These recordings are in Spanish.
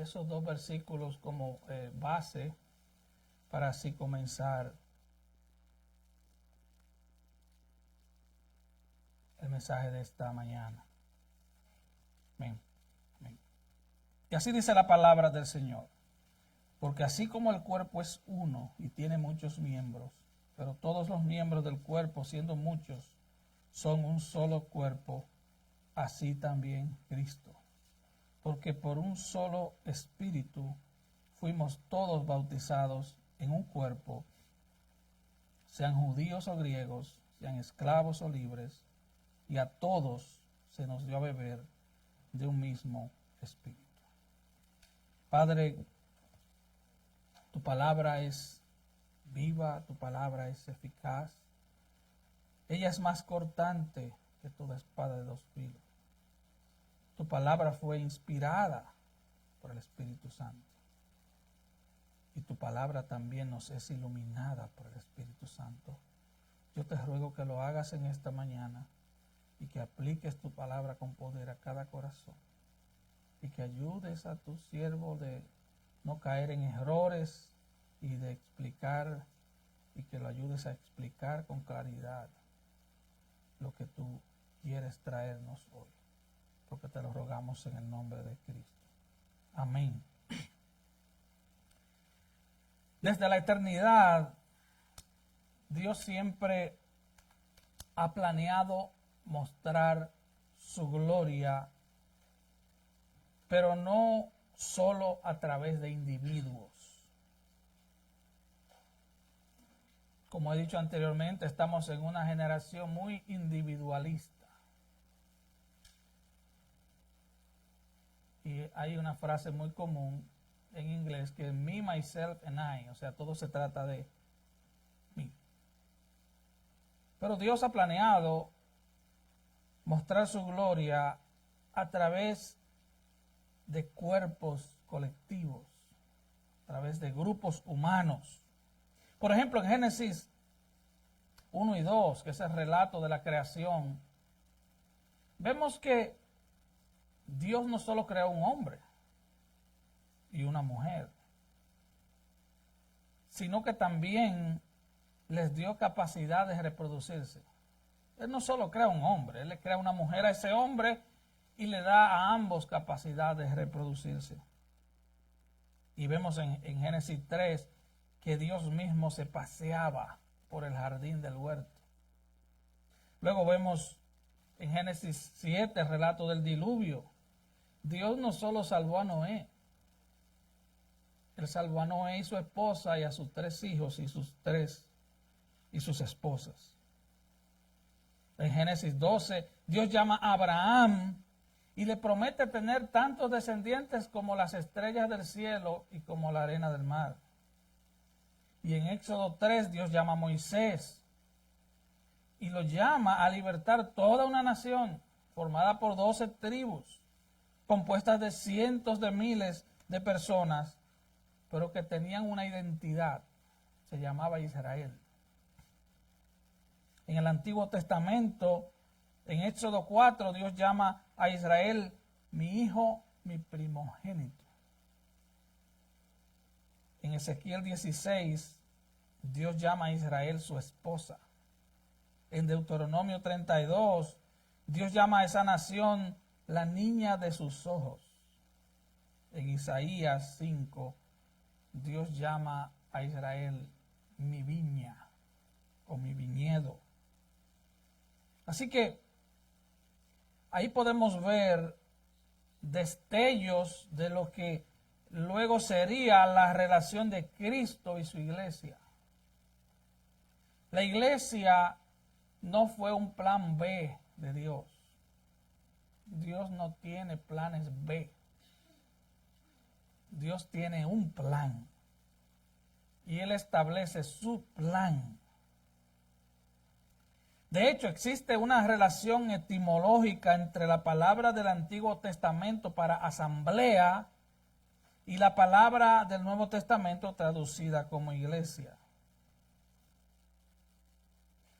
esos dos versículos como base para así comenzar el mensaje de esta mañana. Amén. Amén. Y así dice la palabra del Señor. Porque así como el cuerpo es uno y tiene muchos miembros, pero todos los miembros del cuerpo, siendo muchos, son un solo cuerpo, así también Cristo. Porque por un solo espíritu fuimos todos bautizados en un cuerpo, sean judíos o griegos, sean esclavos o libres, y a todos se nos dio a beber de un mismo espíritu. Padre, tu palabra es viva, tu palabra es eficaz. Ella es más cortante que toda espada de dos filos. Tu palabra fue inspirada por el Espíritu Santo. Y tu palabra también nos es iluminada por el Espíritu Santo. Yo te ruego que lo hagas en esta mañana y que apliques tu palabra con poder a cada corazón. Y que ayudes a tu siervo de no caer en errores y de explicar, y que lo ayudes a explicar con claridad lo que tú quieres traernos hoy. Porque te lo rogamos en el nombre de Cristo. Amén. Desde la eternidad, Dios siempre ha planeado mostrar su gloria, pero no solo a través de individuos. Como he dicho anteriormente, estamos en una generación muy individualista. Y hay una frase muy común en inglés que es me, myself and I. O sea, todo se trata de mí. Pero Dios ha planeado mostrar su gloria a través de cuerpos colectivos, a través de grupos humanos. Por ejemplo, en Génesis 1 y 2, que es el relato de la creación, vemos que Dios no solo creó un hombre y una mujer, sino que también les dio capacidad de reproducirse. Él no solo crea un hombre, Él le crea una mujer a ese hombre y le da a ambos capacidad de reproducirse. Y vemos en Génesis 3 que Dios mismo se paseaba por el jardín del huerto. Luego vemos en Génesis 7 el relato del diluvio. Dios no solo salvó a Noé, Él salvó a Noé y su esposa y a sus 3 hijos y sus esposas. En Génesis 12, Dios llama a Abraham y le promete tener tantos descendientes como las estrellas del cielo y como la arena del mar. Y en Éxodo 3, Dios llama a Moisés y lo llama a libertar toda una nación formada por 12 tribus, compuestas de cientos de miles de personas, pero que tenían una identidad. Se llamaba Israel. En el Antiguo Testamento, en Éxodo 4, Dios llama a Israel mi hijo, mi primogénito. En Ezequiel 16, Dios llama a Israel su esposa. En Deuteronomio 32, Dios llama a esa nación la niña de sus ojos. En Isaías 5, Dios llama a Israel mi viña o mi viñedo. Así que ahí podemos ver destellos de lo que luego sería la relación de Cristo y su iglesia. La iglesia no fue un plan B de Dios. Dios no tiene planes B. Dios tiene un plan. Y Él establece su plan. De hecho, existe una relación etimológica entre la palabra del Antiguo Testamento para asamblea y la palabra del Nuevo Testamento traducida como iglesia.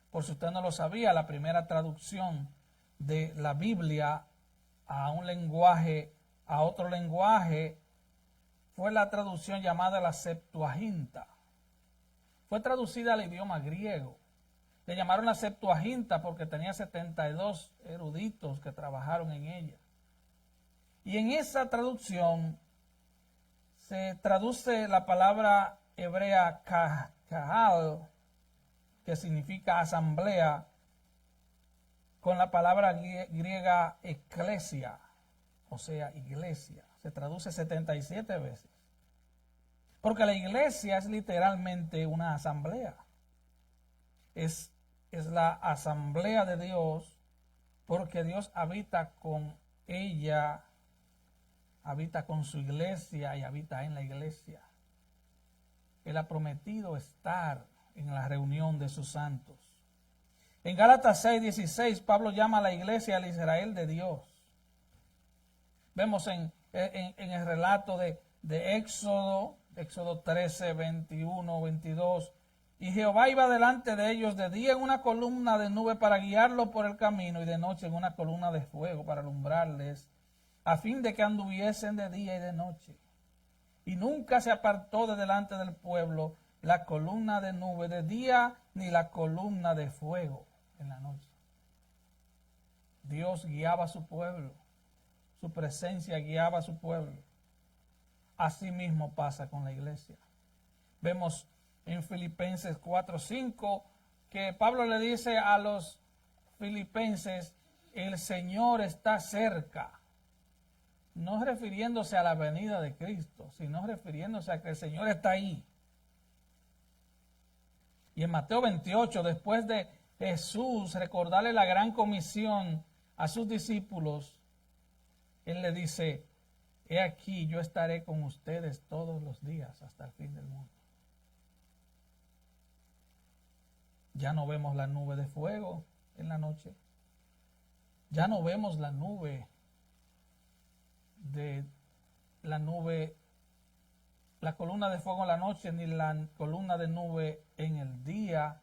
Por si usted no lo sabía, la primera traducción de la Biblia a un lenguaje, a otro lenguaje, fue la traducción llamada la Septuaginta. Fue traducida al idioma griego. Le llamaron la Septuaginta porque tenía 72 eruditos que trabajaron en ella. Y en esa traducción se traduce la palabra hebrea kahal, que significa asamblea, con la palabra griega eclesia, o sea, iglesia. Se traduce 77 veces. Porque la iglesia es literalmente una asamblea. Es la asamblea de Dios, porque Dios habita con ella, habita con su iglesia y habita en la iglesia. Él ha prometido estar en la reunión de sus santos. En Gálatas 6:16, Pablo llama a la iglesia al Israel de Dios. Vemos en el relato de Éxodo 13, 21, 22. Y Jehová iba delante de ellos de día en una columna de nube para guiarlos por el camino, y de noche en una columna de fuego para alumbrarles, a fin de que anduviesen de día y de noche. Y nunca se apartó de delante del pueblo la columna de nube de día, ni la columna de fuego en la noche. Dios guiaba a su pueblo, su presencia guiaba a su pueblo. Así mismo pasa con la iglesia. Vemos en Filipenses 4:5 que Pablo le dice a los filipenses: el Señor está cerca. No refiriéndose a la venida de Cristo, sino refiriéndose a que el Señor está ahí. Y en Mateo 28, después de Jesús recordarle la gran comisión a sus discípulos, Él le dice: he aquí, yo estaré con ustedes todos los días hasta el fin del mundo. Ya no vemos la nube de fuego en la noche. Ya no vemos la nube la columna de fuego en la noche, ni la columna de nube en el día.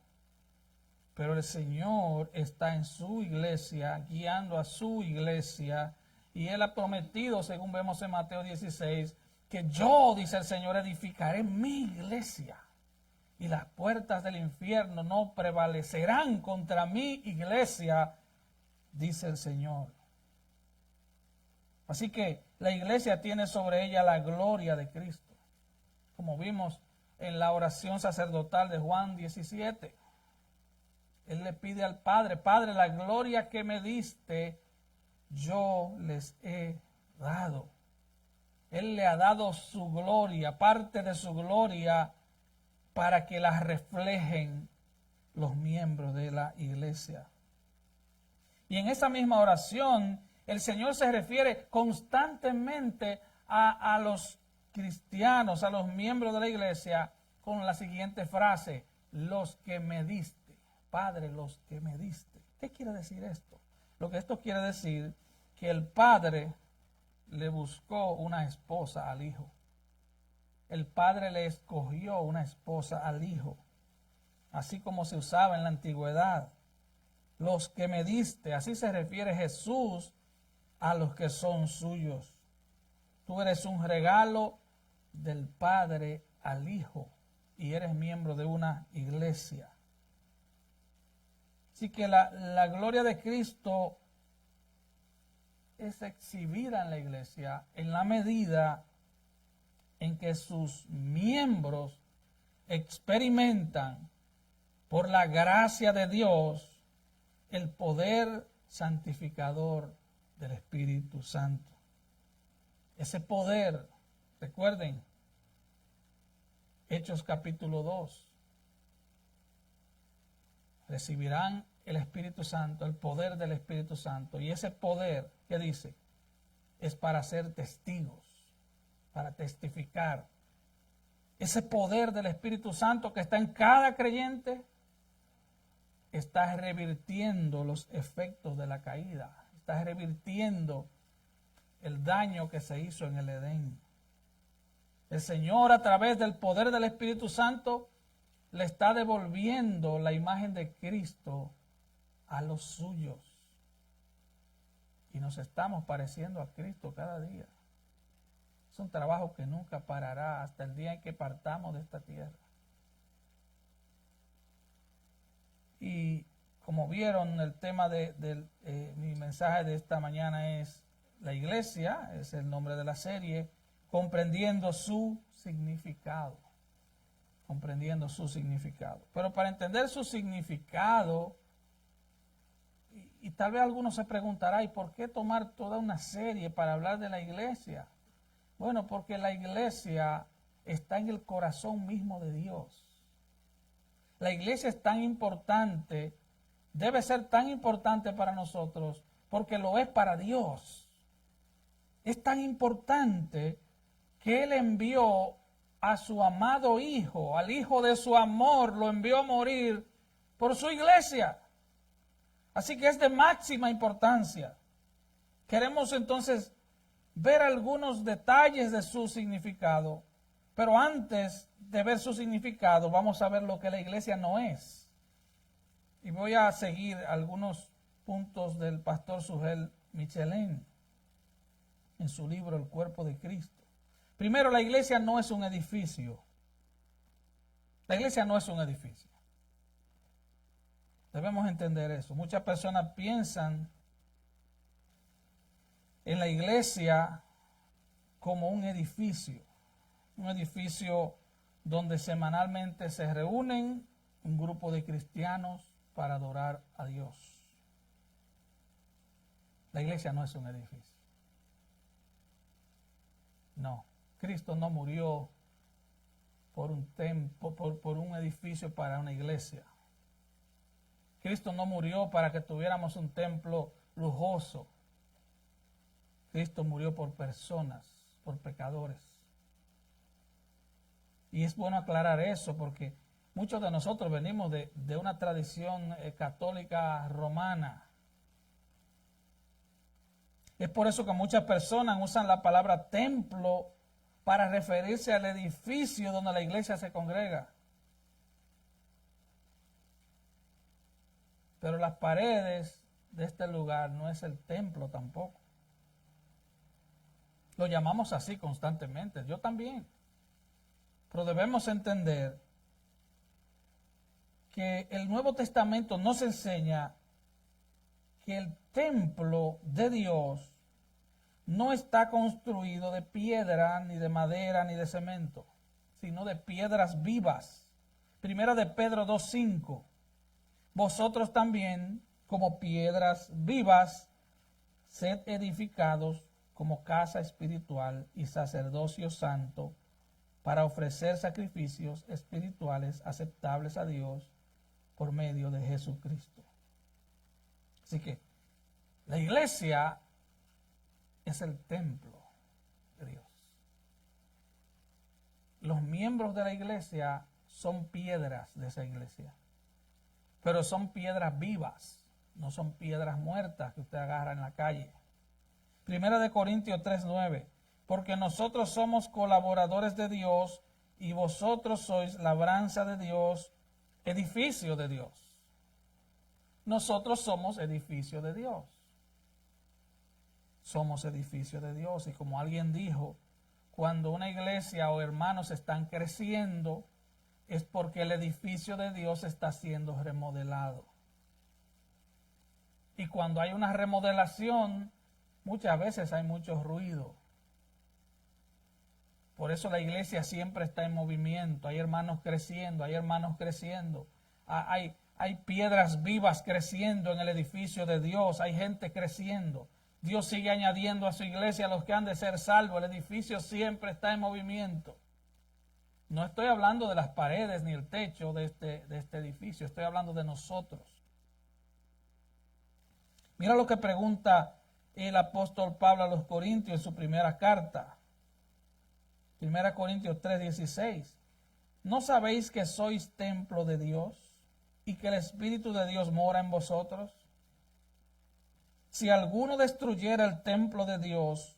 Pero el Señor está en su iglesia, guiando a su iglesia. Y Él ha prometido, según vemos en Mateo 16, que yo, dice el Señor, edificaré mi iglesia. Y las puertas del infierno no prevalecerán contra mi iglesia, dice el Señor. Así que la iglesia tiene sobre ella la gloria de Cristo, como vimos en la oración sacerdotal de Juan 17. Él le pide al Padre: Padre, la gloria que me diste, yo les he dado. Él le ha dado su gloria, parte de su gloria, para que la reflejen los miembros de la iglesia. Y en esa misma oración, el Señor se refiere constantemente a los cristianos, a los miembros de la iglesia, con la siguiente frase: los que me diste. Padre, los que me diste. ¿Qué quiere decir esto? Lo que esto quiere decir que el Padre le buscó una esposa al Hijo. El Padre le escogió una esposa al Hijo, así como se usaba en la antigüedad. Los que me diste, así se refiere Jesús a los que son suyos. Tú eres un regalo del Padre al Hijo y eres miembro de una iglesia. Así que la gloria de Cristo es exhibida en la iglesia en la medida en que sus miembros experimentan por la gracia de Dios el poder santificador del Espíritu Santo. Ese poder, recuerden, Hechos capítulo 2, recibirán el Espíritu Santo, el poder del Espíritu Santo. Y ese poder, ¿qué dice? Es para ser testigos, para testificar. Ese poder del Espíritu Santo que está en cada creyente está revirtiendo los efectos de la caída, está revirtiendo el daño que se hizo en el Edén. El Señor, a través del poder del Espíritu Santo, le está devolviendo la imagen de Cristo a los suyos. Y nos estamos pareciendo a Cristo cada día. Es un trabajo que nunca parará hasta el día en que partamos de esta tierra. Y como vieron, el tema de mi mensaje de esta mañana es la iglesia, es el nombre de la serie, comprendiendo su significado. Comprendiendo su significado. Pero para entender su significado, y tal vez algunos se preguntará, ¿y por qué tomar toda una serie para hablar de la iglesia? Bueno, porque la iglesia está en el corazón mismo de Dios. La iglesia es tan importante, debe ser tan importante para nosotros, porque lo es para Dios. Es tan importante que Él envió a su amado Hijo, al Hijo de su amor, lo envió a morir por su iglesia. Así que es de máxima importancia. Queremos entonces ver algunos detalles de su significado, pero antes de ver su significado, vamos a ver lo que la iglesia no es. Y voy a seguir algunos puntos del pastor Sugel Michelin en su libro El Cuerpo de Cristo. Primero, la iglesia no es un edificio. La iglesia no es un edificio. Debemos entender eso. Muchas personas piensan en la iglesia como un edificio donde semanalmente se reúnen un grupo de cristianos para adorar a Dios. La iglesia no es un edificio. No, Cristo no murió por un edificio para una iglesia. Cristo no murió para que tuviéramos un templo lujoso. Cristo murió por personas, por pecadores. Y es bueno aclarar eso porque muchos de nosotros venimos de una tradición católica romana. Es por eso que muchas personas usan la palabra templo para referirse al edificio donde la iglesia se congrega. Pero las paredes de este lugar no es el templo tampoco. Lo llamamos así constantemente, yo también. Pero debemos entender que el Nuevo Testamento nos enseña que el templo de Dios no está construido de piedra, ni de madera, ni de cemento, sino de piedras vivas. Primera de Pedro 2:5. Vosotros también, como piedras vivas, sed edificados como casa espiritual y sacerdocio santo, para ofrecer sacrificios espirituales aceptables a Dios por medio de Jesucristo. Así que la iglesia es el templo de Dios. Los miembros de la iglesia son piedras de esa iglesia, pero son piedras vivas, no son piedras muertas que usted agarra en la calle. Primera de Corintios 3:9, porque nosotros somos colaboradores de Dios y vosotros sois labranza de Dios, edificio de Dios. Nosotros somos edificio de Dios. Somos edificio de Dios. Y como alguien dijo, cuando una iglesia o hermanos están creciendo, es porque el edificio de Dios está siendo remodelado. Y cuando hay una remodelación, muchas veces hay mucho ruido. Por eso la iglesia siempre está en movimiento. Hay hermanos creciendo, hay hermanos creciendo. Hay piedras vivas creciendo en el edificio de Dios. Hay gente creciendo. Dios sigue añadiendo a su iglesia a los que han de ser salvos. El edificio siempre está en movimiento. No estoy hablando de las paredes ni el techo de este edificio. Estoy hablando de nosotros. Mira lo que pregunta el apóstol Pablo a los Corintios en su primera carta. 1 Corintios 3:16. ¿No sabéis que sois templo de Dios y que el Espíritu de Dios mora en vosotros? Si alguno destruyera el templo de Dios,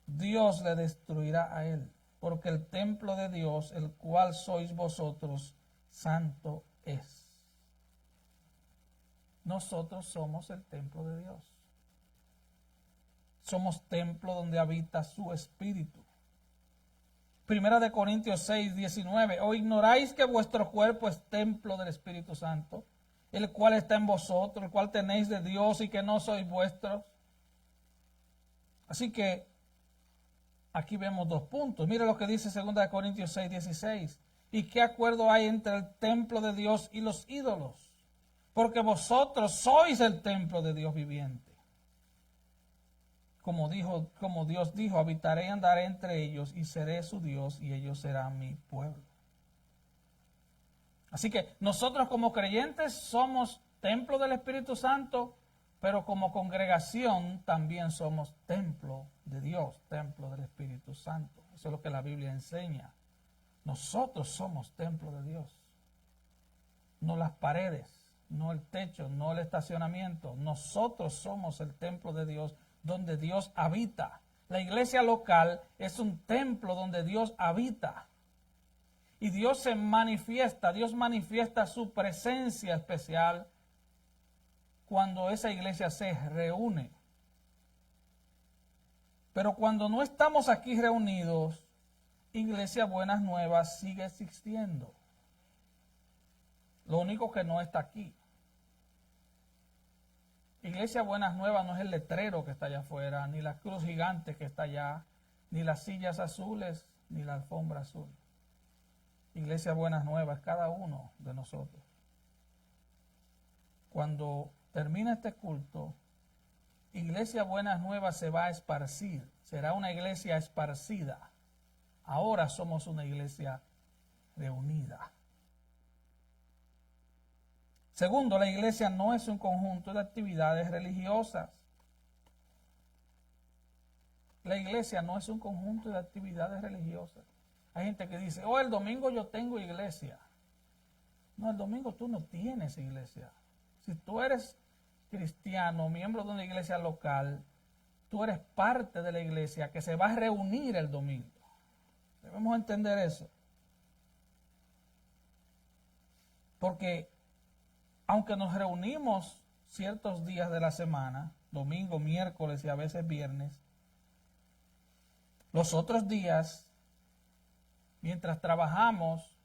Dios le destruirá a él, porque el templo de Dios, el cual sois vosotros, santo es. Nosotros somos el templo de Dios. Somos templo donde habita su Espíritu. Primera de Corintios 6, 19. ¿O ignoráis que vuestro cuerpo es templo del Espíritu Santo, el cual está en vosotros, el cual tenéis de Dios y que no sois vuestros? Así que aquí vemos dos puntos. Mire lo que dice 2 de Corintios 6, 16. ¿Y qué acuerdo hay entre el templo de Dios y los ídolos? Porque vosotros sois el templo de Dios viviente. Como Dios dijo, habitaré y andaré entre ellos y seré su Dios y ellos serán mi pueblo. Así que nosotros como creyentes somos templo del Espíritu Santo, pero como congregación también somos templo de Dios, templo del Espíritu Santo. Eso es lo que la Biblia enseña. Nosotros somos templo de Dios. No las paredes, no el techo, no el estacionamiento. Nosotros somos el templo de Dios donde Dios habita. La iglesia local es un templo donde Dios habita. Y Dios se manifiesta, Dios manifiesta su presencia especial cuando esa iglesia se reúne. Pero cuando no estamos aquí reunidos, Iglesia Buenas Nuevas sigue existiendo. Lo único que no está aquí. Iglesia Buenas Nuevas no es el letrero que está allá afuera, ni la cruz gigante que está allá, ni las sillas azules, ni la alfombra azul. Iglesia Buenas Nuevas, cada uno de nosotros. Cuando termina este culto, Iglesia Buenas Nuevas se va a esparcir. Será una iglesia esparcida. Ahora somos una iglesia reunida. Segundo, la iglesia no es un conjunto de actividades religiosas. La iglesia no es un conjunto de actividades religiosas. Hay gente que dice, el domingo yo tengo iglesia. No, el domingo tú no tienes iglesia. Si tú eres cristiano, miembro de una iglesia local, tú eres parte de la iglesia que se va a reunir el domingo. Debemos entender eso. Porque aunque nos reunimos ciertos días de la semana, domingo, miércoles y a veces viernes, los otros días, mientras trabajamos,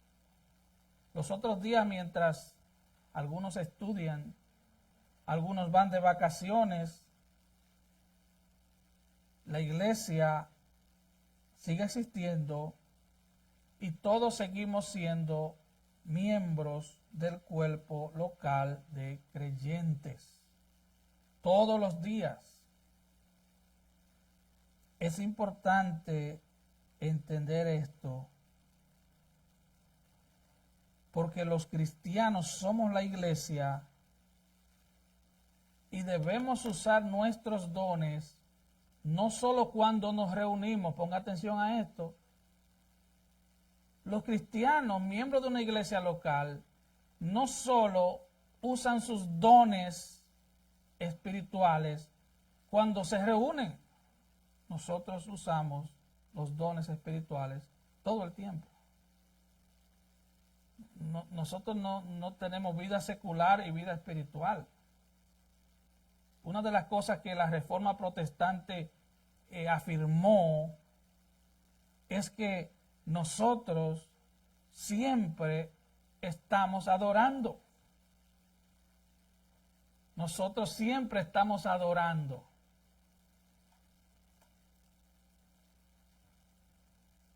los otros días mientras algunos estudian, algunos van de vacaciones, la iglesia sigue existiendo y todos seguimos siendo miembros del cuerpo local de creyentes. Todos los días. Es importante entender esto porque los cristianos somos la iglesia y debemos usar nuestros dones no solo cuando nos reunimos, ponga atención a esto. Los cristianos, miembros de una iglesia local, no solo usan sus dones espirituales cuando se reúnen. Nosotros usamos los dones espirituales todo el tiempo. Nosotros no tenemos vida secular y vida espiritual. Una de las cosas que la Reforma Protestante afirmó es que nosotros siempre estamos adorando. Nosotros siempre estamos adorando.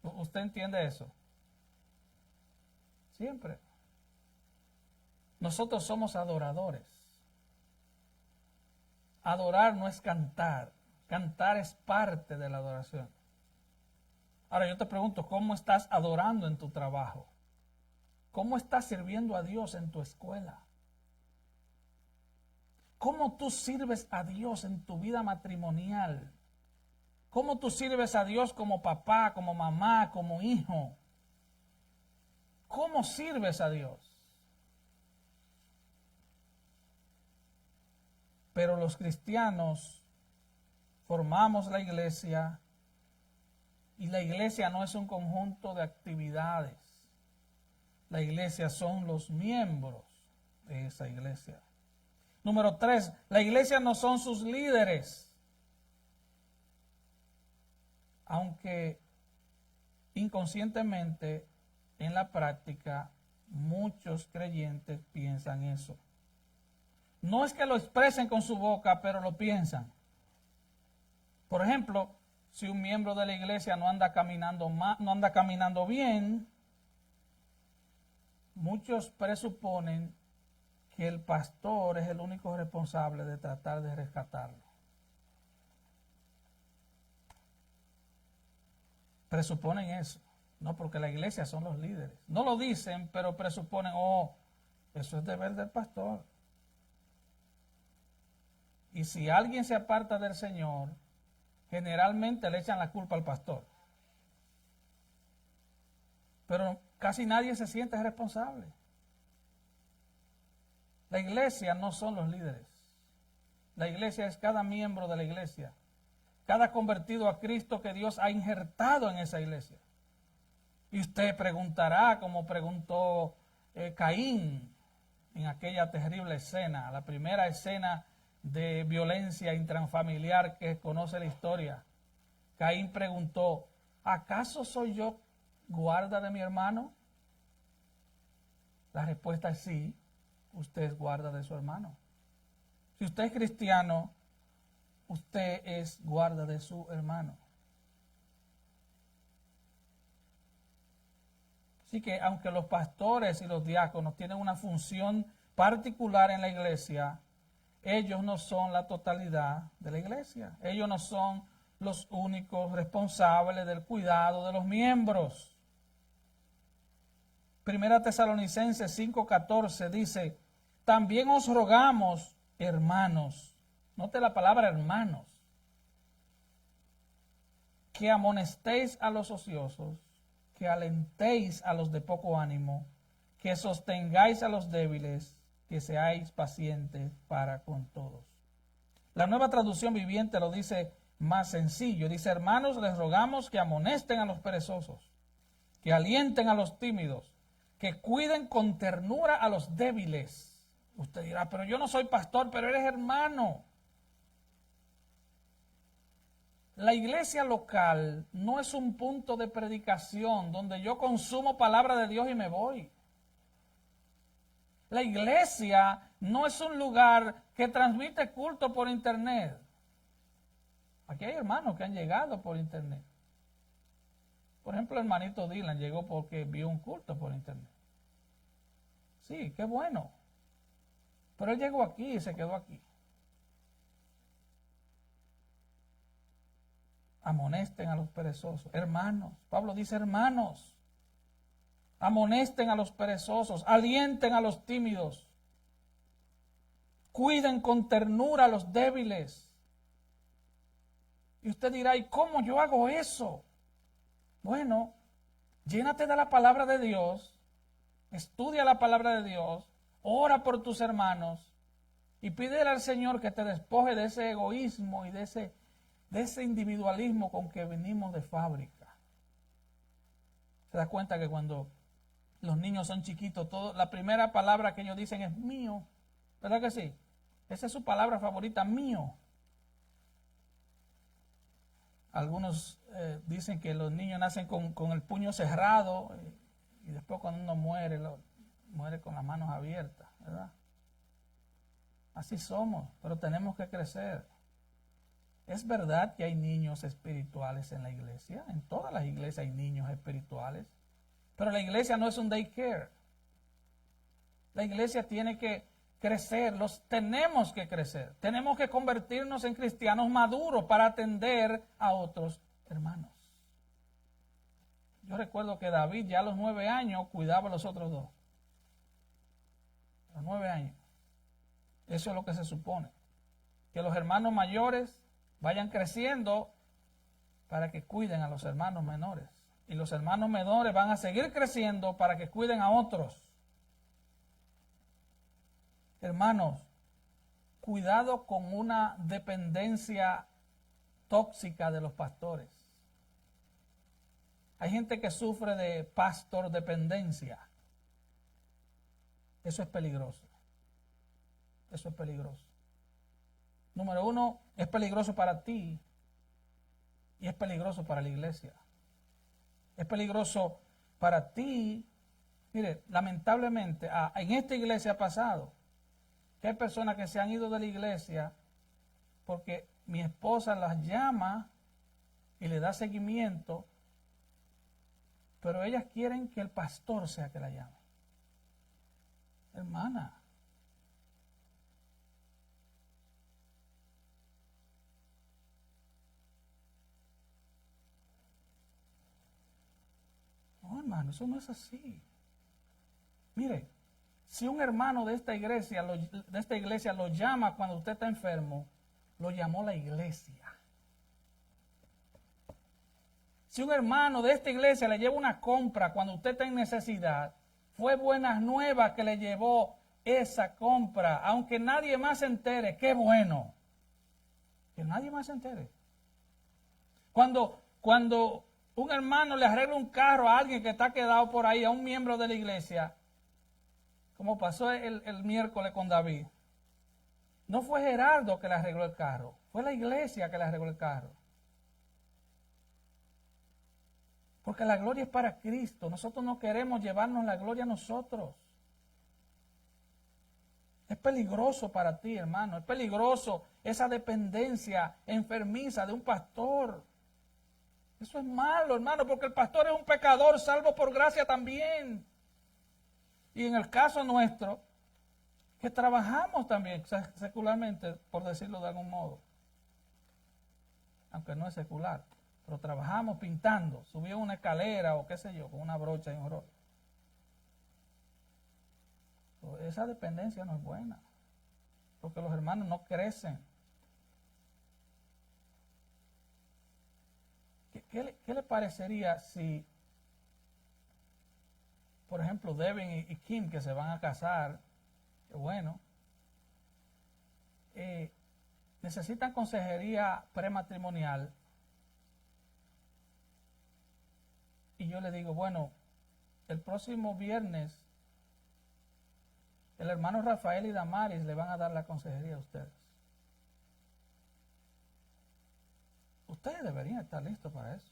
¿Usted entiende eso? Siempre. Nosotros somos adoradores. Adorar no es cantar. Cantar es parte de la adoración. Ahora yo te pregunto, ¿cómo estás adorando en tu trabajo? ¿Cómo estás sirviendo a Dios en tu escuela? ¿Cómo tú sirves a Dios en tu vida matrimonial? ¿Cómo tú sirves a Dios como papá, como mamá, como hijo? ¿Cómo sirves a Dios? Pero los cristianos formamos la iglesia y la iglesia no es un conjunto de actividades. La iglesia son los miembros de esa iglesia. Número 3, la iglesia no son sus líderes. Aunque inconscientemente, en la práctica, muchos creyentes piensan eso. No es que lo expresen con su boca, pero lo piensan. Por ejemplo, si un miembro de la iglesia no anda caminando bien, muchos presuponen que el pastor es el único responsable de tratar de rescatarlo. Presuponen eso, no, porque la iglesia son los líderes. No lo dicen, pero presuponen, eso es deber del pastor. Y si alguien se aparta del Señor, generalmente le echan la culpa al pastor. Pero casi nadie se siente responsable. La iglesia no son los líderes. La iglesia es cada miembro de la iglesia. Cada convertido a Cristo que Dios ha injertado en esa iglesia. Y usted preguntará, como preguntó Caín en aquella terrible escena, la primera escena de violencia intrafamiliar que conoce la historia. Caín preguntó, ¿acaso soy yo guarda de mi hermano? La respuesta es sí, usted es guarda de su hermano. Si usted es cristiano, usted es guarda de su hermano. Así que aunque los pastores y los diáconos tienen una función particular en la iglesia, ellos no son la totalidad de la iglesia. Ellos no son los únicos responsables del cuidado de los miembros. Primera Tesalonicenses 5:14 dice, también os rogamos, hermanos, note la palabra hermanos, que amonestéis a los ociosos, que alentéis a los de poco ánimo, que sostengáis a los débiles, que seáis pacientes para con todos. La Nueva Traducción Viviente lo dice más sencillo. Dice, hermanos, les rogamos que amonesten a los perezosos, que alienten a los tímidos, que cuiden con ternura a los débiles. Usted dirá, pero yo no soy pastor, pero eres hermano. La iglesia local no es un punto de predicación donde yo consumo palabra de Dios y me voy. La iglesia no es un lugar que transmite culto por internet. Aquí hay hermanos que han llegado por internet. Por ejemplo, el hermanito Dylan llegó porque vio un culto por internet. Sí, qué bueno. Pero él llegó aquí y se quedó aquí. Amonesten a los perezosos. Hermanos, Pablo dice hermanos. Amonesten a los perezosos, alienten a los tímidos, cuiden con ternura a los débiles. Y usted dirá, ¿y cómo yo hago eso? Bueno, llénate de la palabra de Dios, estudia la palabra de Dios, ora por tus hermanos y pídele al Señor que te despoje de ese egoísmo y de ese individualismo con que venimos de fábrica. Se da cuenta que cuando los niños son chiquitos, la primera palabra que ellos dicen es mío. ¿Verdad que sí? Esa es su palabra favorita, mío. Algunos dicen que los niños nacen con el puño cerrado y después cuando uno muere, muere con las manos abiertas, ¿verdad? Así somos, pero tenemos que crecer. Es verdad que hay niños espirituales en la iglesia. En todas las iglesias hay niños espirituales. Pero la iglesia no es un daycare. La iglesia tiene que crecer, tenemos que crecer. Tenemos que convertirnos en cristianos maduros para atender a otros hermanos. Yo recuerdo que David ya a los 9 años cuidaba a los otros 2. A los 9 años. Eso es lo que se supone. Que los hermanos mayores vayan creciendo para que cuiden a los hermanos menores. Y los hermanos menores van a seguir creciendo para que cuiden a otros. Hermanos, cuidado con una dependencia tóxica de los pastores. Hay gente que sufre de pastor dependencia. Eso es peligroso. Eso es peligroso. Número 1, es peligroso para ti y es peligroso para la iglesia. Es peligroso para ti. Mire, lamentablemente, en esta iglesia ha pasado que hay personas que se han ido de la iglesia porque mi esposa las llama y le da seguimiento, pero ellas quieren que el pastor sea que la llame. Hermana, no, hermano, eso no es así. Mire, si un hermano de esta iglesia lo llama cuando usted está enfermo, lo llamó la iglesia. Si un hermano de esta iglesia le lleva una compra cuando usted está en necesidad, fue buenas nuevas que le llevó esa compra, aunque nadie más se entere. Qué bueno que nadie más se entere. Cuando un hermano le arregla un carro a alguien que está quedado por ahí, a un miembro de la iglesia, como pasó el miércoles con David, no fue Gerardo que le arregló el carro, fue la iglesia que le arregló el carro. Porque la gloria es para Cristo. Nosotros no queremos llevarnos la gloria a nosotros. Es peligroso para ti, hermano. Es peligroso esa dependencia enfermiza de un pastor. Eso es malo, hermano, porque el pastor es un pecador salvo por gracia también. Y en el caso nuestro, que trabajamos también secularmente, por decirlo de algún modo, aunque no es secular, pero trabajamos pintando, subió una escalera o qué sé yo, con una brocha y un rollo. Esa dependencia no es buena, porque los hermanos no crecen. ¿Qué le parecería si, por ejemplo, Devin y Kim, que se van a casar, que bueno, necesitan consejería prematrimonial? Y yo le digo, bueno, el próximo viernes el hermano Rafael y Damaris le van a dar la consejería a ustedes. Ustedes deberían estar listos para eso.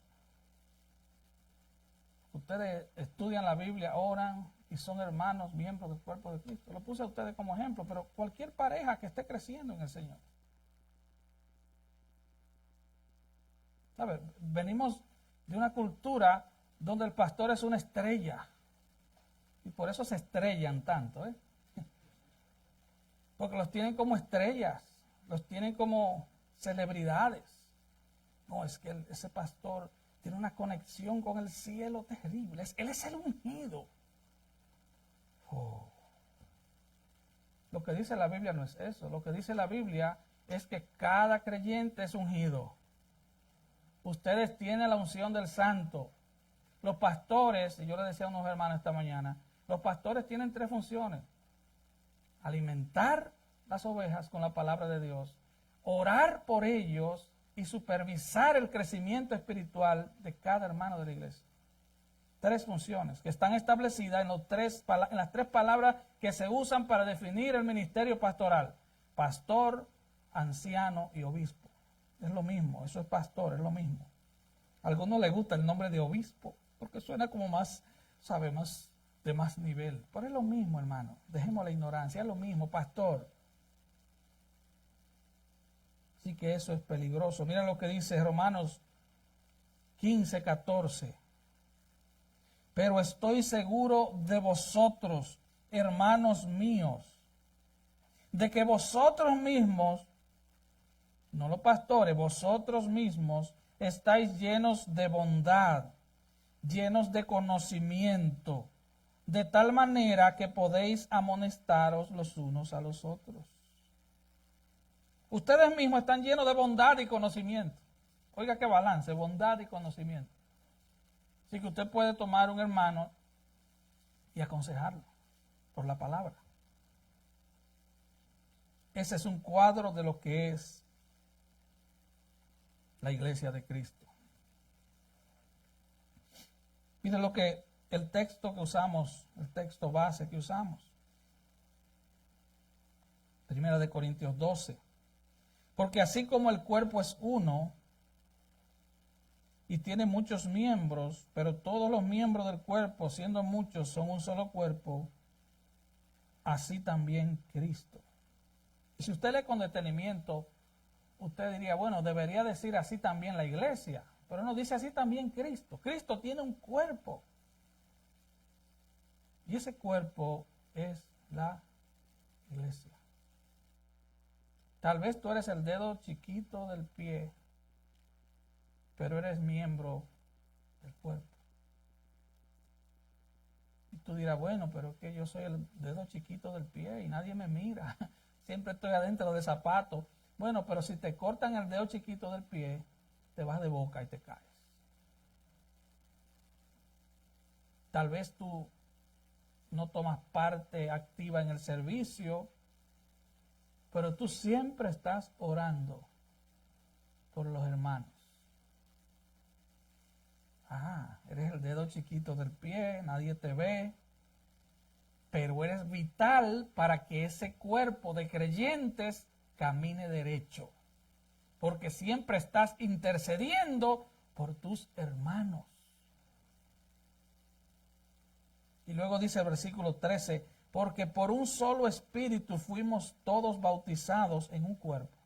Ustedes estudian la Biblia, oran y son hermanos, miembros del cuerpo de Cristo. Lo puse a ustedes como ejemplo, pero cualquier pareja que esté creciendo en el Señor. ¿Sabe? Venimos de una cultura donde el pastor es una estrella. Y por eso se estrellan tanto, ¿eh? Porque los tienen como estrellas, los tienen como celebridades. No, es que ese pastor tiene una conexión con el cielo terrible. Él es el ungido. Oh. Lo que dice la Biblia no es eso. Lo que dice la Biblia es que cada creyente es ungido. Ustedes tienen la unción del santo. Los pastores, y yo le decía a unos hermanos esta mañana, los pastores tienen 3 funciones: alimentar las ovejas con la palabra de Dios, orar por ellos y supervisar el crecimiento espiritual de cada hermano de la iglesia. 3 funciones que están establecidas en las 3 palabras que se usan para definir el ministerio pastoral: pastor, anciano y obispo. Es lo mismo, eso es pastor, es lo mismo. A algunos les gusta el nombre de obispo porque suena como más, más de más nivel. Pero es lo mismo, hermano. Dejemos la ignorancia, es lo mismo, pastor. Así que eso es peligroso. Mira lo que dice Romanos 15:14. Pero estoy seguro de vosotros, hermanos míos, de que vosotros mismos, no los pastores, vosotros mismos estáis llenos de bondad, llenos de conocimiento, de tal manera que podéis amonestaros los unos a los otros. Ustedes mismos están llenos de bondad y conocimiento. Oiga qué balance, bondad y conocimiento. Así que usted puede tomar un hermano y aconsejarlo por la palabra. Ese es un cuadro de lo que es la iglesia de Cristo. Miren lo que el texto que usamos, el texto base que usamos. 1 Corintios 12. Porque así como el cuerpo es uno y tiene muchos miembros, pero todos los miembros del cuerpo, siendo muchos, son un solo cuerpo, así también Cristo. Y si usted lee con detenimiento, usted diría, bueno, debería decir así también la iglesia, pero no, dice así también Cristo. Cristo tiene un cuerpo. Y ese cuerpo es la iglesia. Tal vez tú eres el dedo chiquito del pie, pero eres miembro del cuerpo. Y tú dirás, bueno, pero es que yo soy el dedo chiquito del pie y nadie me mira. Siempre estoy adentro de zapatos. Bueno, pero si te cortan el dedo chiquito del pie, te vas de boca y te caes. Tal vez tú no tomas parte activa en el servicio, pero tú siempre estás orando por los hermanos. Eres el dedo chiquito del pie, nadie te ve, pero eres vital para que ese cuerpo de creyentes camine derecho, porque siempre estás intercediendo por tus hermanos. Y luego dice el versículo 13, porque por un solo espíritu fuimos todos bautizados en un cuerpo.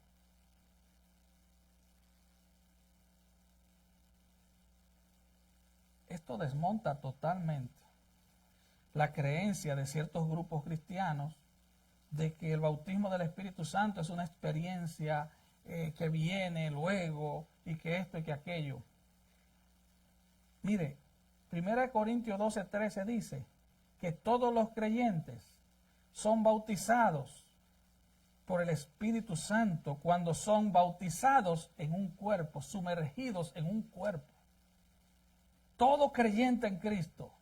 Esto desmonta totalmente la creencia de ciertos grupos cristianos de que el bautismo del Espíritu Santo es una experiencia que viene luego y que esto y que aquello. Mire, 1 Corintios 12:13 dice que todos los creyentes son bautizados por el Espíritu Santo cuando son bautizados en un cuerpo, sumergidos en un cuerpo. Todo creyente en Cristo,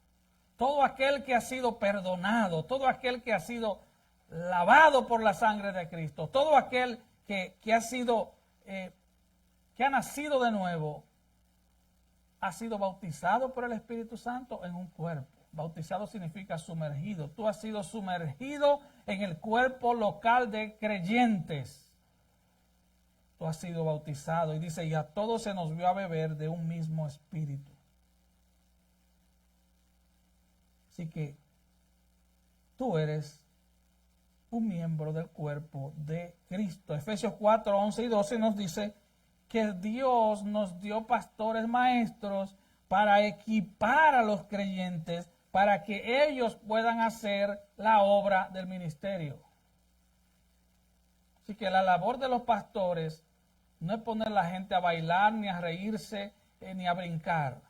todo aquel que ha sido perdonado, todo aquel que ha sido lavado por la sangre de Cristo, todo aquel que ha nacido de nuevo, ha sido bautizado por el Espíritu Santo en un cuerpo. Bautizado significa sumergido. Tú has sido sumergido en el cuerpo local de creyentes. Tú has sido bautizado. Y dice, y a todos se nos vio a beber de un mismo espíritu. Así que tú eres un miembro del cuerpo de Cristo. Efesios 4, 11 y 12 nos dice que Dios nos dio pastores maestros para equipar a los creyentes para que ellos puedan hacer la obra del ministerio. Así que la labor de los pastores no es poner a la gente a bailar, ni a reírse, ni a brincar.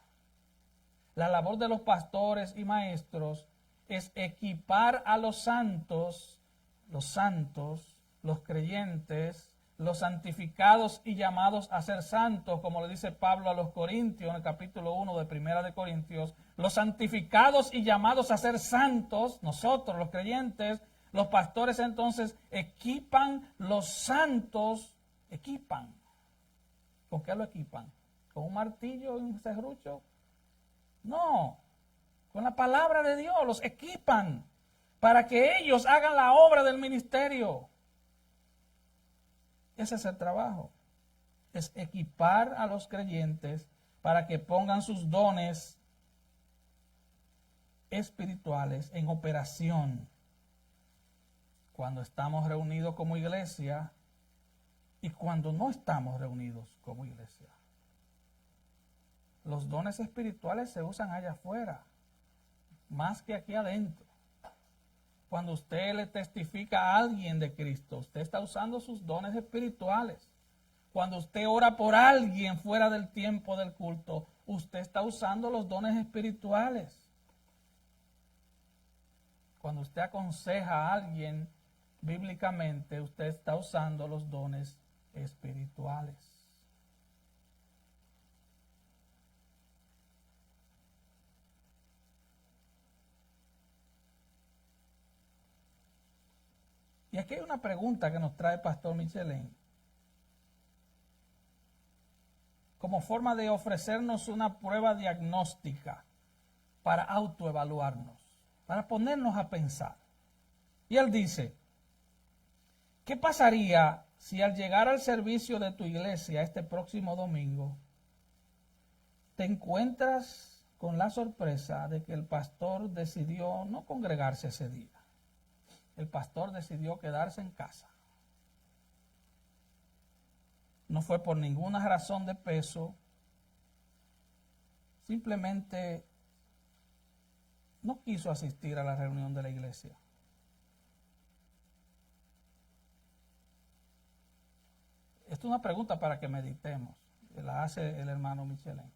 La labor de los pastores y maestros es equipar a los santos, los creyentes, los santificados y llamados a ser santos, como le dice Pablo a los Corintios en el capítulo 1 de Primera de Corintios, los santificados y llamados a ser santos, nosotros los creyentes, los pastores entonces equipan los santos, equipan. ¿Con qué lo equipan? ¿Con un martillo y un serrucho? No, con la palabra de Dios los equipan para que ellos hagan la obra del ministerio. Ese es el trabajo, es equipar a los creyentes para que pongan sus dones espirituales en operación cuando estamos reunidos como iglesia y cuando no estamos reunidos como iglesia. Los dones espirituales se usan allá afuera, más que aquí adentro. Cuando usted le testifica a alguien de Cristo, usted está usando sus dones espirituales. Cuando usted ora por alguien fuera del tiempo del culto, usted está usando los dones espirituales. Cuando usted aconseja a alguien bíblicamente, usted está usando los dones espirituales. Y aquí hay una pregunta que nos trae Pastor Michelén, como forma de ofrecernos una prueba diagnóstica para autoevaluarnos, para ponernos a pensar. Y él dice, ¿qué pasaría si al llegar al servicio de tu iglesia este próximo domingo, te encuentras con la sorpresa de que el pastor decidió no congregarse ese día. El pastor decidió quedarse en casa. No fue por ninguna razón de peso, simplemente no quiso asistir a la reunión de la iglesia. Esto es una pregunta para que meditemos. La hace el hermano Michelin.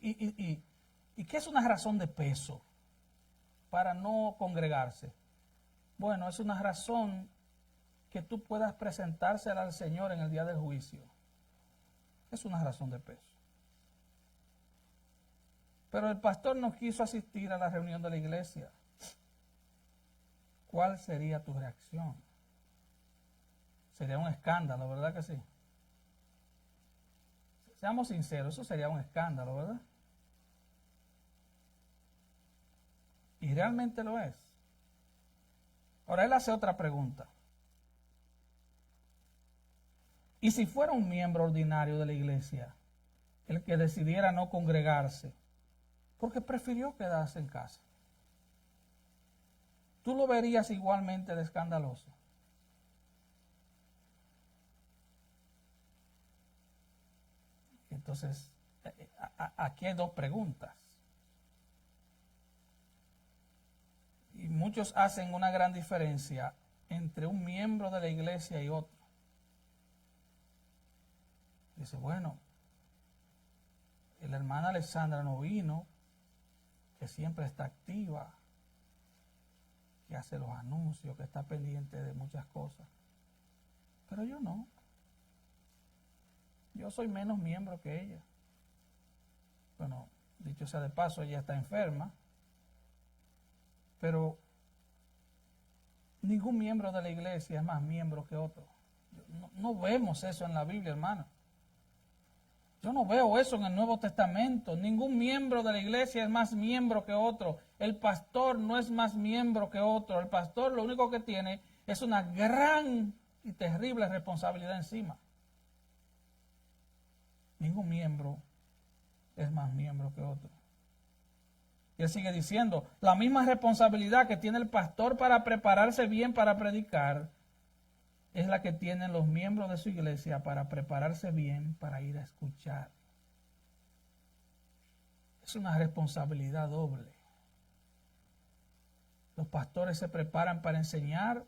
¿Y qué es una razón de peso para no congregarse? Bueno, es una razón que tú puedas presentársela al Señor en el día del juicio. Es una razón de peso. Pero el pastor no quiso asistir a la reunión de la iglesia. ¿Cuál sería tu reacción? Sería un escándalo, ¿verdad que sí? Seamos sinceros, eso sería un escándalo, ¿verdad? Y realmente lo es. Ahora él hace otra pregunta. ¿Y si fuera un miembro ordinario de la iglesia el que decidiera no congregarse porque prefirió quedarse en casa? ¿Tú lo verías igualmente de escandaloso? Entonces, aquí hay dos preguntas. Y muchos hacen una gran diferencia entre un miembro de la iglesia y otro. Dice, bueno, la hermana Alexandra no vino, que siempre está activa, que hace los anuncios, que está pendiente de muchas cosas. Pero yo no. Yo soy menos miembro que ella. Bueno, dicho sea de paso, ella está enferma. Pero ningún miembro de la iglesia es más miembro que otro. No vemos eso en la Biblia, hermano. Yo no veo eso en el Nuevo Testamento. Ningún miembro de la iglesia es más miembro que otro. El pastor no es más miembro que otro. El pastor lo único que tiene es una gran y terrible responsabilidad encima. Ningún miembro es más miembro que otro. Y él sigue diciendo, la misma responsabilidad que tiene el pastor para prepararse bien para predicar, es la que tienen los miembros de su iglesia para prepararse bien para ir a escuchar. Es una responsabilidad doble. Los pastores se preparan para enseñar,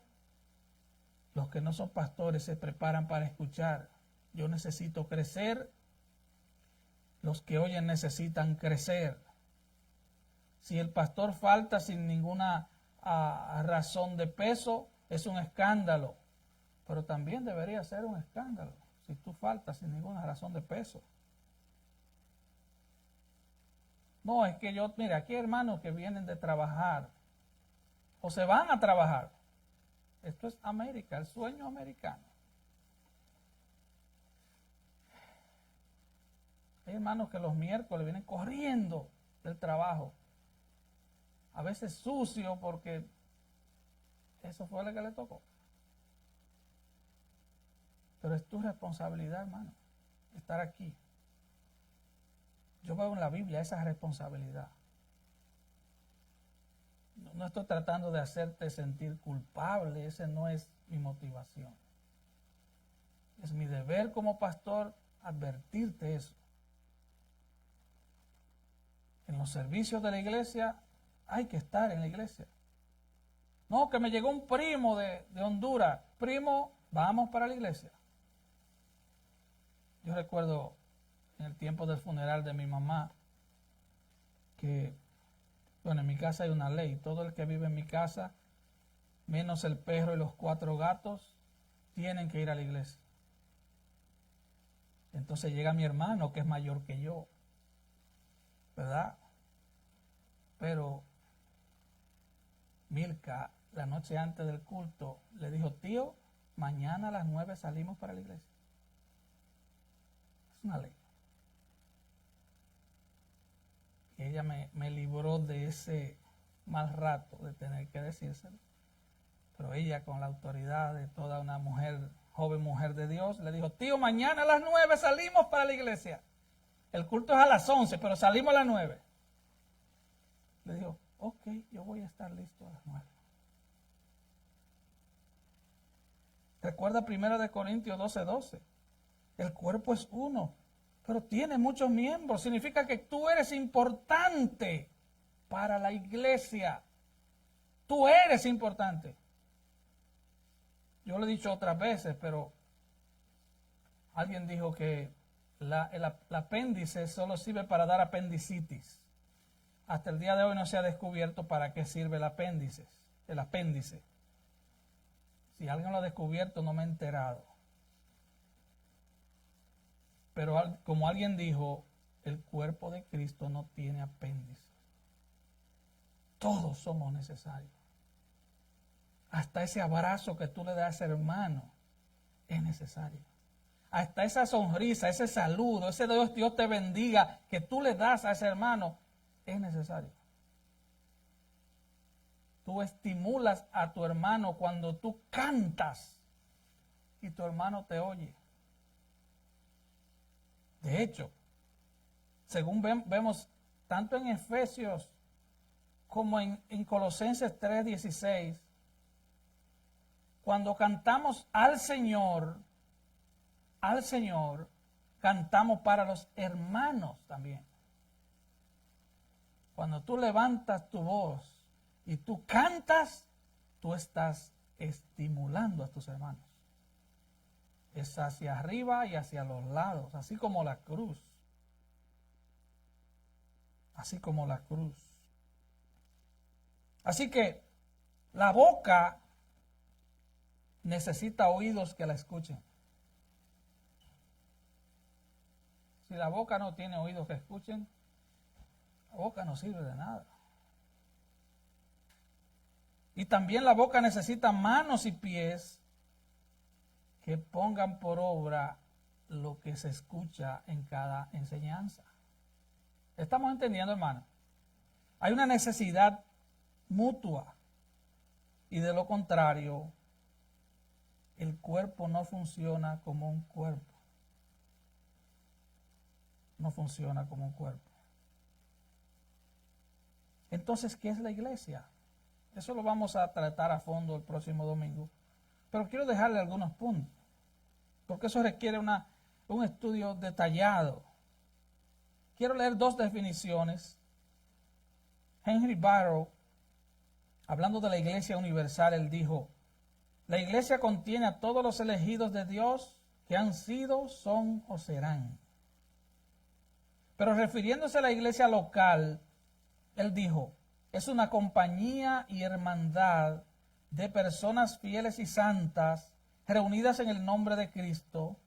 los que no son pastores se preparan para escuchar. Yo necesito crecer, los que oyen necesitan crecer. Si el pastor falta sin ninguna razón de peso, es un escándalo. Pero también debería ser un escándalo si tú faltas sin ninguna razón de peso. No, es que mira, aquí hay hermanos que vienen de trabajar o se van a trabajar. Esto es América, el sueño americano. Hay hermanos que los miércoles vienen corriendo del trabajo. A veces sucio porque eso fue lo que le tocó. Pero es tu responsabilidad, hermano, estar aquí. Yo veo en la Biblia esa responsabilidad. No estoy tratando de hacerte sentir culpable, esa no es mi motivación. Es mi deber como pastor advertirte eso. En los servicios de la iglesia hay que estar en la iglesia. No, que me llegó un primo de Honduras. Primo, vamos para la iglesia. Yo recuerdo en el tiempo del funeral de mi mamá que, bueno, en mi casa hay una ley. Todo el que vive en mi casa, menos el perro y los 4 gatos, tienen que ir a la iglesia. Entonces llega mi hermano, que es mayor que yo, ¿verdad? Pero Milka, la noche antes del culto, le dijo, tío, mañana a las 9 salimos para la iglesia. Es una ley. Y ella me libró de ese mal rato de tener que decírselo. Pero ella, con la autoridad de toda una mujer, joven mujer de Dios, le dijo, tío, mañana a las 9 salimos para la iglesia. El culto es a las 11, pero salimos a las 9. Le dijo, ok, yo voy a estar listo a las 9. Recuerda 1 Corintios 12:12. El cuerpo es uno, pero tiene muchos miembros. Significa que tú eres importante para la iglesia. Tú eres importante. Yo lo he dicho otras veces, pero alguien dijo que el apéndice solo sirve para dar apendicitis. Hasta el día de hoy no se ha descubierto para qué sirve el apéndice. Si alguien lo ha descubierto, no me he enterado. Pero como alguien dijo, el cuerpo de Cristo no tiene apéndice. Todos somos necesarios. Hasta ese abrazo que tú le das a ese hermano es necesario. Hasta esa sonrisa, ese saludo, ese Dios te bendiga que tú le das a ese hermano es necesario. Tú estimulas a tu hermano cuando tú cantas y tu hermano te oye. De hecho, según vemos tanto en Efesios como en Colosenses 3:16, cuando cantamos al Señor, cantamos para los hermanos también. Cuando tú levantas tu voz y tú cantas, tú estás estimulando a tus hermanos. Es hacia arriba y hacia los lados, así como la cruz. Así como la cruz. Así que la boca necesita oídos que la escuchen. Si la boca no tiene oídos que escuchen, la boca no sirve de nada. Y también la boca necesita manos y pies que pongan por obra lo que se escucha en cada enseñanza. ¿Estamos entendiendo, hermano? Hay una necesidad mutua y de lo contrario, el cuerpo no funciona como un cuerpo. No funciona como un cuerpo. Entonces, ¿qué es la iglesia? Eso lo vamos a tratar a fondo el próximo domingo. Pero quiero dejarle algunos puntos, porque eso requiere un estudio detallado. Quiero leer 2 definiciones. Henry Barrow, hablando de la iglesia universal, él dijo: la iglesia contiene a todos los elegidos de Dios que han sido, son o serán. Pero refiriéndose a la iglesia local, él dijo: es una compañía y hermandad de personas fieles y santas reunidas en el nombre de Cristo,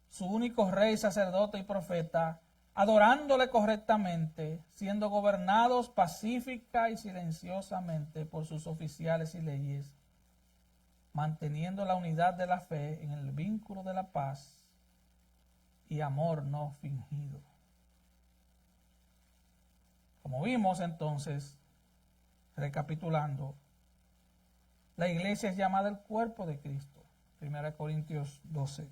su único rey, sacerdote y profeta, adorándole correctamente, siendo gobernados pacífica y silenciosamente por sus oficiales y leyes, manteniendo la unidad de la fe en el vínculo de la paz y amor no fingido. Como vimos entonces, recapitulando, la iglesia es llamada el cuerpo de Cristo, 1 Corintios 12.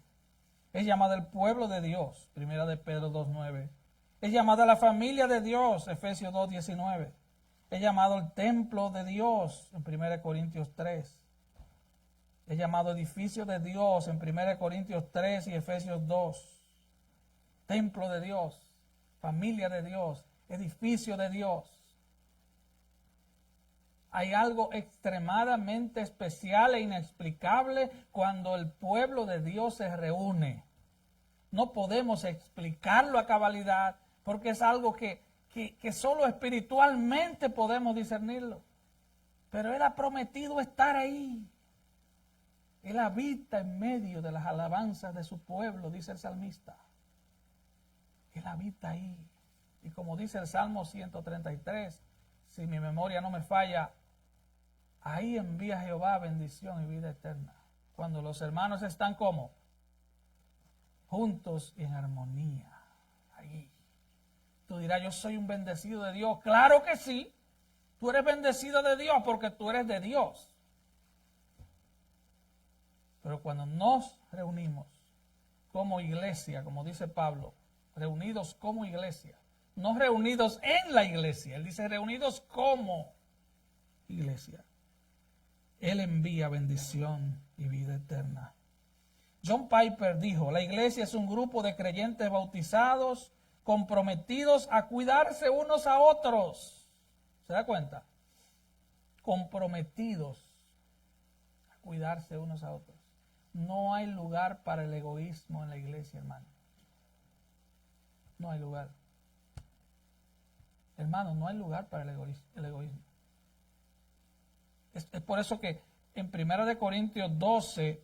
Es llamada el pueblo de Dios, 1 de Pedro 2:9. Es llamada la familia de Dios, Efesios 2:19. Es llamado el templo de Dios, en 1 Corintios 3. Es llamado edificio de Dios, en 1 Corintios 3 y Efesios 2. Templo de Dios, familia de Dios, edificio de Dios. Hay algo extremadamente especial e inexplicable cuando el pueblo de Dios se reúne. No podemos explicarlo a cabalidad porque es algo que solo espiritualmente podemos discernirlo. Pero Él ha prometido estar ahí. Él habita en medio de las alabanzas de su pueblo, dice el salmista. Él habita ahí. Y como dice el Salmo 133, si mi memoria no me falla, ahí envía Jehová bendición y vida eterna. Cuando los hermanos están como juntos y en armonía. Ahí. Tú dirás, yo soy un bendecido de Dios. Claro que sí. Tú eres bendecido de Dios porque tú eres de Dios. Pero cuando nos reunimos como iglesia, como dice Pablo, reunidos como iglesia, no reunidos en la iglesia. Él dice reunidos como iglesia. Él envía bendición y vida eterna. John Piper dijo, la iglesia es un grupo de creyentes bautizados, comprometidos a cuidarse unos a otros. ¿Se da cuenta? Comprometidos a cuidarse unos a otros. No hay lugar para el egoísmo en la iglesia, hermano. No hay lugar. Hermano, no hay lugar para el egoísmo. Es por eso que en 1 Corintios 12,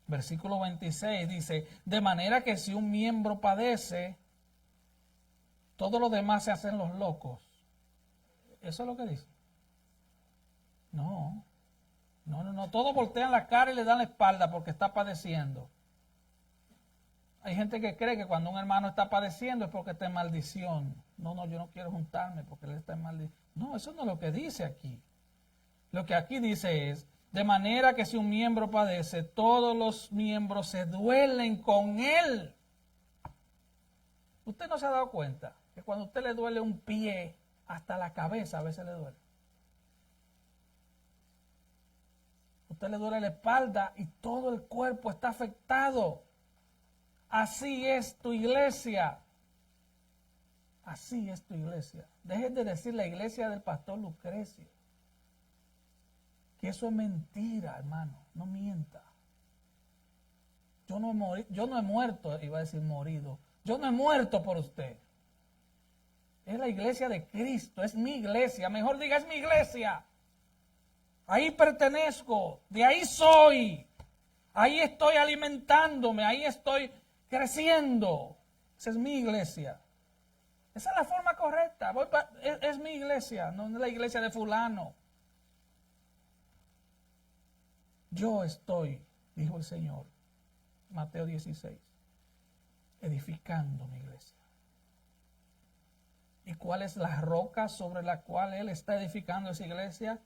versículo 26 dice, de manera que si un miembro padece, todos los demás se hacen los locos. ¿Eso es lo que dice? No. Todos voltean la cara y le dan la espalda porque está padeciendo. Hay gente que cree que cuando un hermano está padeciendo es porque está en maldición. No, yo no quiero juntarme porque él está en maldición. No, eso no es lo que dice aquí. Lo que aquí dice es, de manera que si un miembro padece, todos los miembros se duelen con él. ¿Usted no se ha dado cuenta que cuando a usted le duele un pie, hasta la cabeza a veces le duele? A usted le duele la espalda y todo el cuerpo está afectado. Así es tu iglesia. Así es tu iglesia. Dejen de decir la iglesia del pastor Lucrecio. Que eso es mentira, hermano. No mienta. Yo no he muerto, iba a decir morido. Yo no he muerto por usted. Es la iglesia de Cristo, es mi iglesia. Mejor diga, es mi iglesia. Ahí pertenezco, de ahí soy. Ahí estoy alimentándome, ahí estoy creciendo. Esa es mi iglesia. Esa es la forma correcta. Es mi iglesia, no es la iglesia de fulano. Yo estoy, dijo el Señor, Mateo 16, edificando mi iglesia. ¿Y cuál es la roca sobre la cual Él está edificando esa iglesia?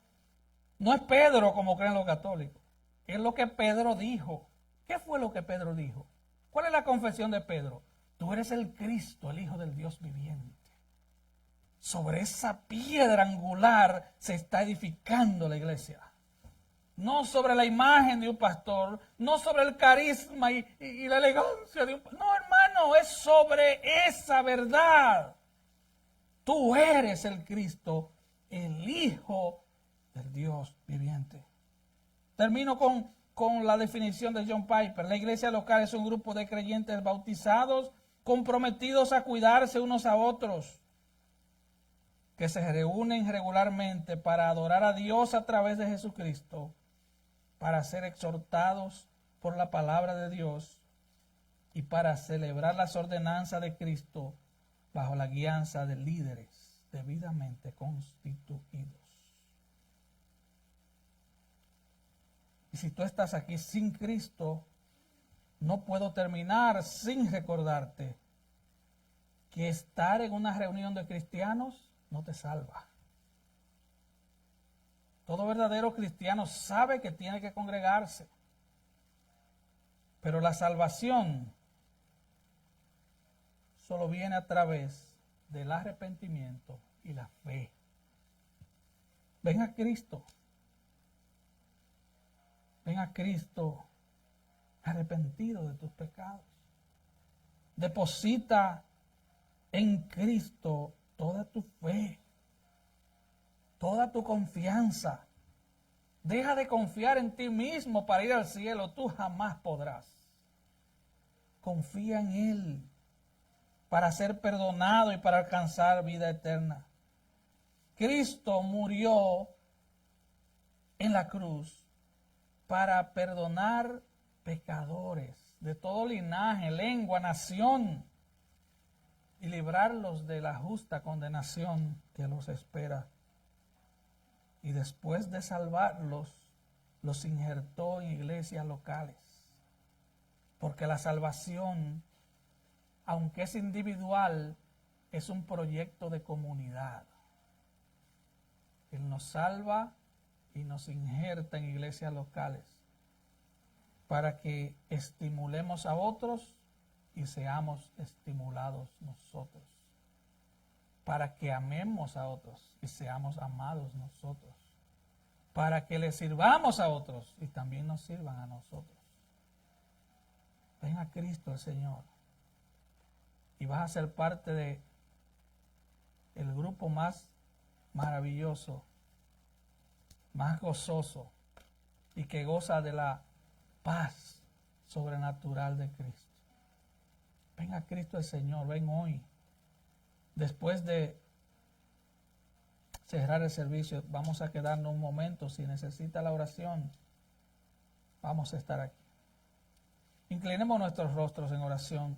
No es Pedro, como creen los católicos. Es lo que Pedro dijo. ¿Qué fue lo que Pedro dijo? ¿Cuál es la confesión de Pedro? Tú eres el Cristo, el Hijo del Dios viviente. Sobre esa piedra angular se está edificando la iglesia. No sobre la imagen de un pastor, no sobre el carisma y la elegancia de un pastor. No, hermano, es sobre esa verdad. Tú eres el Cristo, el Hijo del Dios viviente. Termino con la definición de John Piper. La iglesia local es un grupo de creyentes bautizados, comprometidos a cuidarse unos a otros, que se reúnen regularmente para adorar a Dios a través de Jesucristo, para ser exhortados por la palabra de Dios y para celebrar las ordenanzas de Cristo bajo la guianza de líderes debidamente constituidos. Y si tú estás aquí sin Cristo, no puedo terminar sin recordarte que estar en una reunión de cristianos no te salva. Todo verdadero cristiano sabe que tiene que congregarse. Pero la salvación solo viene a través del arrepentimiento y la fe. Ven a Cristo. Ven a Cristo arrepentido de tus pecados. Deposita en Cristo toda tu fe, toda tu confianza. Deja de confiar en ti mismo para ir al cielo. Tú jamás podrás. Confía en Él para ser perdonado y para alcanzar vida eterna. Cristo murió en la cruz para perdonar pecadores de todo linaje, lengua, nación y librarlos de la justa condenación que los espera. Y después de salvarlos, los injertó en iglesias locales. Porque la salvación, aunque es individual, es un proyecto de comunidad. Él nos salva y nos injerta en iglesias locales para que estimulemos a otros y seamos estimulados nosotros, para que amemos a otros y seamos amados nosotros, para que le sirvamos a otros y también nos sirvan a nosotros. Ven a Cristo el Señor y vas a ser parte de el grupo más maravilloso, más gozoso y que goza de la paz sobrenatural de Cristo. Ven a Cristo el Señor, ven hoy. Después de cerrar el servicio, vamos a quedarnos un momento. Si necesita la oración, vamos a estar aquí. Inclinemos nuestros rostros en oración.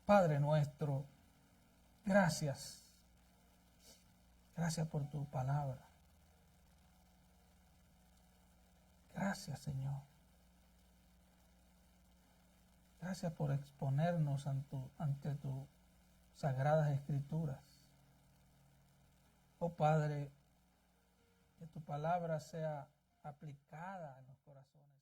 Padre nuestro, gracias. Gracias por tu palabra. Gracias, Señor. Gracias por exponernos ante tus sagradas escrituras. Oh Padre, que tu palabra sea aplicada en los corazones.